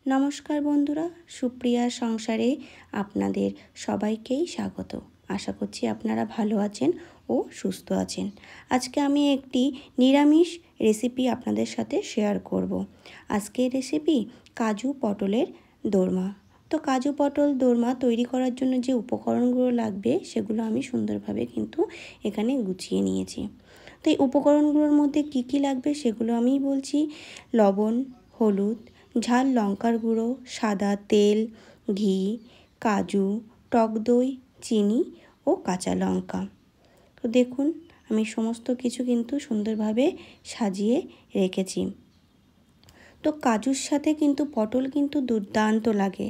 নমস্কার বন্ধুরা, সুপ্রিয়ার সংসারে আপনাদের সবাইকেই স্বাগত। আশা করছি আপনারা ভালো আছেন ও সুস্থ আছেন। আজকে আমি একটি নিরামিষ রেসিপি আপনাদের সাথে শেয়ার করব। আজকের রেসিপি কাজু পটলের দোরমা। তো কাজু পটল দোরমা তৈরি করার জন্য যে উপকরণগুলো লাগবে সেগুলো আমি সুন্দরভাবে কিন্তু এখানে গুছিয়ে নিয়েছি। তো এই উপকরণগুলোর মধ্যে কি কি লাগবে সেগুলো আমি বলছি। লবণ, হলুদ, ঝাল লঙ্কার গুঁড়ো, সাদা তেল, ঘি, কাজু, টক দই, চিনি ও কাঁচা লঙ্কা। তো দেখুন, আমি সমস্ত কিছু কিন্তু সুন্দরভাবে সাজিয়ে রেখেছি। তো কাজুর সাথে কিন্তু পটল কিন্তু দুর্দান্ত লাগে।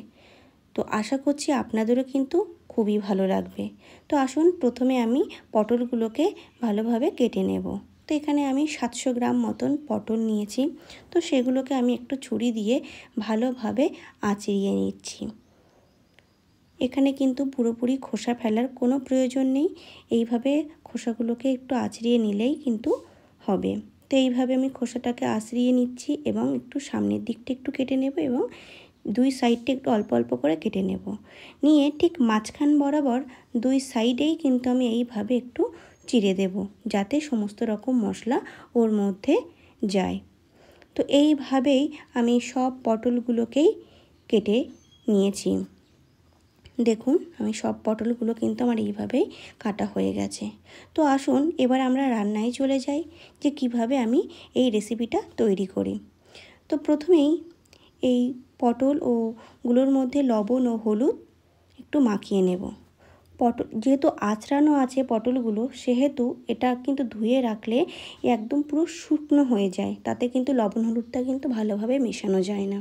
তো আশা করছি আপনাদেরও কিন্তু খুবই ভালো লাগবে। তো আসুন, প্রথমে আমি পটলগুলোকে ভালোভাবে কেটে নেব। তো এখানে আমি 700 গ্রাম মতন পটল নিয়েছি। তো সেগুলোকে আমি একটু ছুরি দিয়ে ভালোভাবে আঁচড়িয়ে নিচ্ছি। এখানে কিন্তু পুরোপুরি খোসা ফেলার কোনো প্রয়োজন নেই। এইভাবে খোসাগুলোকে একটু আঁচড়িয়ে নিলেই কিন্তু হবে। তো এইভাবে আমি খোসাটাকে আঁচড়িয়ে নিচ্ছি এবং একটু সামনের দিকটা একটু কেটে নেব এবং দুই সাইডটা একটু অল্প অল্প করে কেটে নেব। নিয়ে ঠিক মাঝখান বরাবর দুই সাইডেই কিন্তু আমি এইভাবে একটু চিড়ে দেব, যাতে সমস্ত রকম মশলা ওর মধ্যে যায়। তো এইভাবেই আমি সব পটলগুলোকেই কেটে নিয়েছি। দেখুন, আমি সব পটলগুলো কিন্তু আমার এইভাবেই কাটা হয়ে গেছে। তো আসুন, এবার আমরা রান্নায় চলে যাই যে কিভাবে আমি এই রেসিপিটা তৈরি করি। তো প্রথমেই এই পটল গুলোর মধ্যে লবণ ও হলুদ একটু মাখিয়ে নেব। পটল যেহেতু আঁচড়ানো আছে পটলগুলো, সেহেতু এটা কিন্তু ধুয়ে রাখলে একদম পুরো শুকনো হয়ে যায়, তাতে কিন্তু লবণ হলুদটা কিন্তু ভালোভাবে মেশানো যায় না।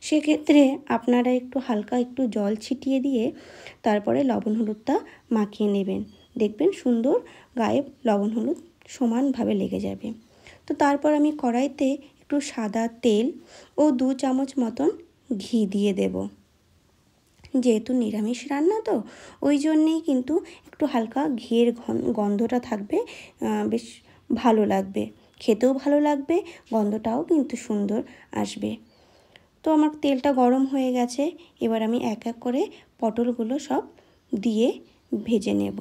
সেক্ষেত্রে আপনারা একটু হালকা একটু জল ছিটিয়ে দিয়ে তারপরে লবণ হলুদটা মাখিয়ে নেবেন। দেখবেন সুন্দর গায়ে লবণ হলুদ সমানভাবে লেগে যাবে। তো তারপর আমি কড়াইতে একটু সাদা তেল ও 2 চামচ মতন ঘি দিয়ে দেব। যেহেতু নিরামিষ রান্না, তো ওই জন্যেই কিন্তু একটু হালকা ঘিয়ের গন্ধটা থাকবে, বেশ ভালো লাগবে, খেতেও ভালো লাগবে, গন্ধটাও কিন্তু সুন্দর আসবে। তো আমার তেলটা গরম হয়ে গেছে। এবার আমি এক এক করে পটলগুলো সব দিয়ে ভেজে নেব।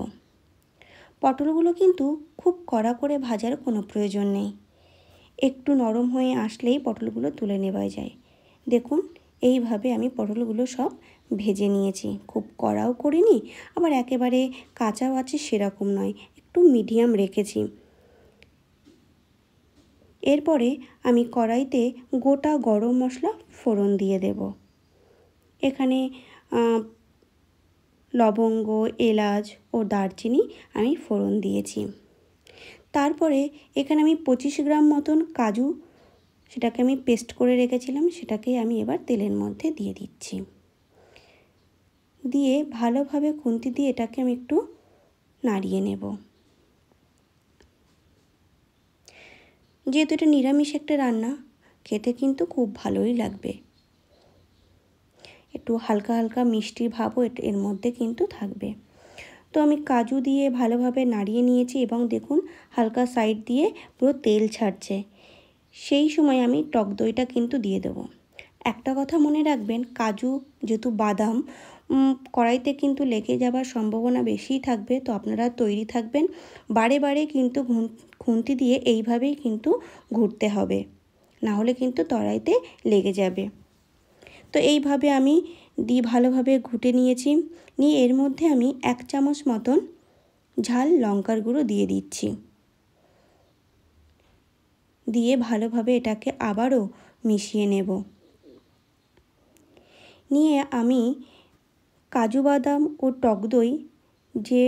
পটলগুলো কিন্তু খুব কড়া করে ভাজার কোনো প্রয়োজন নেই। একটু নরম হয়ে আসলেই পটলগুলো তুলে নেওয়া যায়। দেখুন, এইভাবে আমি পটলগুলো সব ভেজে নিয়েছি। খুব কড়াও করিনি, আবার একেবারে কাঁচাও আছে সেরকম নয়, একটু মিডিয়াম রেখেছি। এরপরে আমি কড়াইতে গোটা গরম মশলা ফোড়ন দিয়ে দেব। এখানে লবঙ্গ, এলাচ ও দারচিনি আমি ফোড়ন দিয়েছি। তারপরে এখানে আমি 25 গ্রাম মতন কাজু, সেটাকে আমি পেস্ট করে রেখেছিলাম, সেটাকে আমি এবার তেলের মধ্যে দিয়ে দিচ্ছি। দিয়ে ভালোভাবে খুন্তি দিয়ে এটাকে আমি একটু নাড়িয়ে নেব। যেহেতু এটা নিরামিষ একটা রান্না, খেতে কিন্তু খুব ভালোই লাগবে। একটু হালকা হালকা মিষ্টি ভাবও এর মধ্যে কিন্তু থাকবে। তো আমি কাজু দিয়ে ভালোভাবে নাড়িয়ে নিয়েছি এবং দেখুন হালকা সাইড দিয়ে পুরো তেল ছাড়ছে। সেই সময় আমি টক দইটা কিন্তু দিয়ে দেবো। একটা কথা মনে রাখবেন, কাজু যেহেতু বাদাম, কড়াইতে কিন্তু লেগে যাবার সম্ভাবনা বেশিই থাকবে। তো আপনারা তৈরি থাকবেন, বারে বারে কিন্তু খুন্তি দিয়ে এইভাবেই কিন্তু ঘুরতে হবে, না হলে কিন্তু কড়াইতে লেগে যাবে। তো এইভাবে আমি ভালোভাবে ঘুটে নিয়েছি। নিয়ে এর মধ্যে আমি 1 চামচ মতন ঝাল লঙ্কার গুঁড়ো দিয়ে দিচ্ছি। দিয়ে ভালোভাবে এটাকে আবারও মিশিয়ে নেব। নিয়ে আমি কাজু বাদাম ও টক দই যে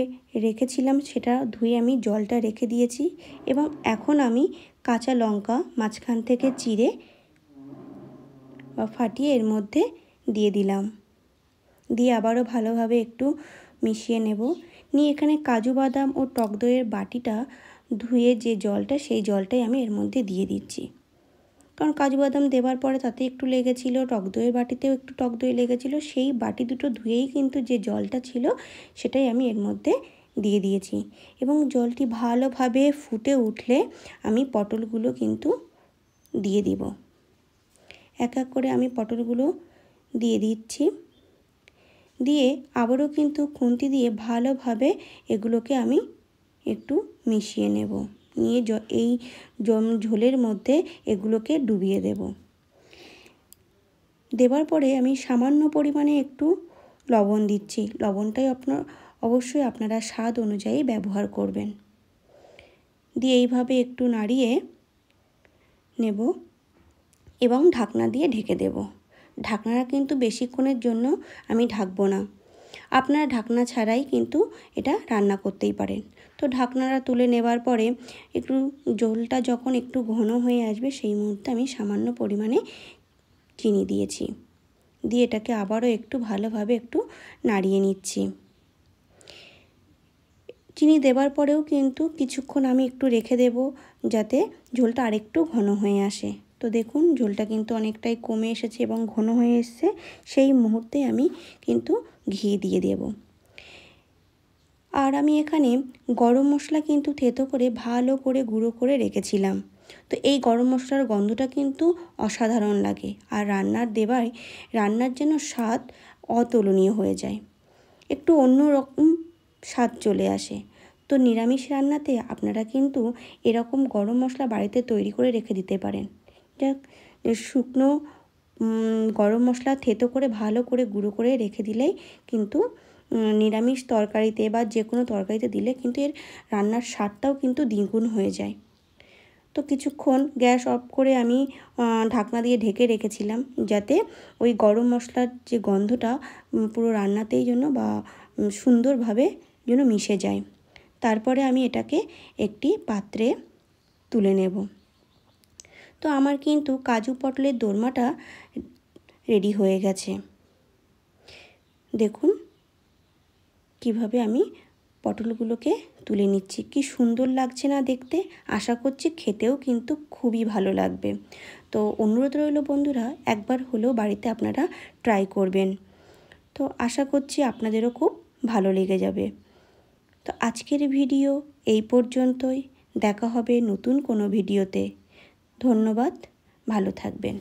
রেখেছিলাম সেটা ধুয়ে আমি জলটা রেখে দিয়েছি এবং এখন আমি কাঁচা লঙ্কা মাঝখান থেকে চিড়ে বা ফাটিয়ে এর মধ্যে দিয়ে দিলাম। দিয়ে আবারও ভালোভাবে একটু মিশিয়ে নেব। নিয়ে এখানে কাজু বাদাম ও টক দইয়ের বাটিটা ধুয়ে যে জলটা, সেই জলটাই আমি এর মধ্যে দিয়ে দিচ্ছি। কারণ কাজু বাদাম দেওয়ার পরে তাতে একটু লেগেছিলো, টক দইয়ের বাটিতেও একটু টক দই লেগেছিলো, সেই বাটি দুটো ধুয়েই কিন্তু যে জলটা ছিল সেটাই আমি এর মধ্যে দিয়ে দিয়েছি। এবং জলটি ভালোভাবে ফুটে উঠলে আমি পটলগুলো কিন্তু দিয়ে দিব। এক এক করে আমি পটলগুলো দিয়ে দিচ্ছি। দিয়ে আবারও কিন্তু খুন্তি দিয়ে ভালোভাবে এগুলোকে আমি একটু মিশিয়ে নেব। নিয়ে এই ঝোলের মধ্যে এগুলোকে ডুবিয়ে দেব। দেবার পরে আমি সামান্য পরিমাণে একটু লবণ দিচ্ছি। লবণটাই অবশ্যই আপনারা স্বাদ অনুযায়ী ব্যবহার করবেন। দিয়ে এইভাবে একটু নাড়িয়ে নেব এবং ঢাকনা দিয়ে ঢেকে দেব। ঢাকনাটা কিন্তু বেশিক্ষণের জন্য আমি ঢাকবো না। আপনারা ঢাকনা ছাড়াই কিন্তু এটা রান্না করতেই পারেন। তো ঢাকনাটা তুলে নেবার পরে একটু ঝোলটা যখন একটু ঘন হয়ে আসবে সেই মুহূর্তে আমি সামান্য পরিমাণে চিনি দিয়েছি। দিয়ে এটাকে আবারও একটু ভালোভাবে একটু নাড়িয়ে নিচ্ছি। চিনি দেবার পরেও কিন্তু কিছুক্ষণ আমি একটু রেখে দেব যাতে ঝোলটা আরেকটু ঘন হয়ে আসে। তো দেখুন ঝোলটা কিন্তু অনেকটাই কমে এসেছে এবং ঘন হয়ে এসেছে। সেই মুহূর্তে আমি কিন্তু ঘি দিয়ে দেব। আর আমি এখানে গরম মশলা কিন্তু থেতো করে ভালো করে গুঁড়ো করে রেখেছিলাম। তো এই গরম মশলার গন্ধটা কিন্তু অসাধারণ লাগে আর রান্নার যেন স্বাদ অতুলনীয় হয়ে যায়, একটু অন্য রকম স্বাদ চলে আসে। তো নিরামিষ রান্নাতে আপনারা কিন্তু এরকম গরম মশলা বাড়িতে তৈরি করে রেখে দিতে পারেন। শুকনো গরম মশলা থেতো করে ভালো করে গুঁড়ো করে রেখে দিলেই কিন্তু নিরামিষ তরকারিতে বা যে কোনো তরকারিতে দিলে কিন্তু এর রান্নার স্বাদটাও কিন্তু দ্বিগুণ হয়ে যায়। তো কিছুক্ষণ গ্যাস অফ করে আমি ঢাকনা দিয়ে ঢেকে রেখেছিলাম যাতে ওই গরম মশলার যে গন্ধটা পুরো রান্নাতেই যেন বা সুন্দরভাবে যেন মিশে যায়। তারপরে আমি এটাকে একটি পাত্রে তুলে নেব। তো আমার কিন্তু কাজু পটলের দোরমাটা রেডি হয়ে গেছে। দেখুন কিভাবে আমি পটলগুলোকে তুলে নিচ্ছি, কি সুন্দর লাগছে না দেখতে। আশা করছি খেতেও কিন্তু খুবই ভালো লাগবে। তো অনুরোধ রইল বন্ধুরা, একবার হলেও বাড়িতে আপনারা ট্রাই করবেন। তো আশা করছি আপনাদেরও খুব ভালো লেগে যাবে। তো আজকের ভিডিও এই পর্যন্তই। দেখা হবে নতুন কোনো ভিডিওতে। ধন্যবাদ, ভালো থাকবেন।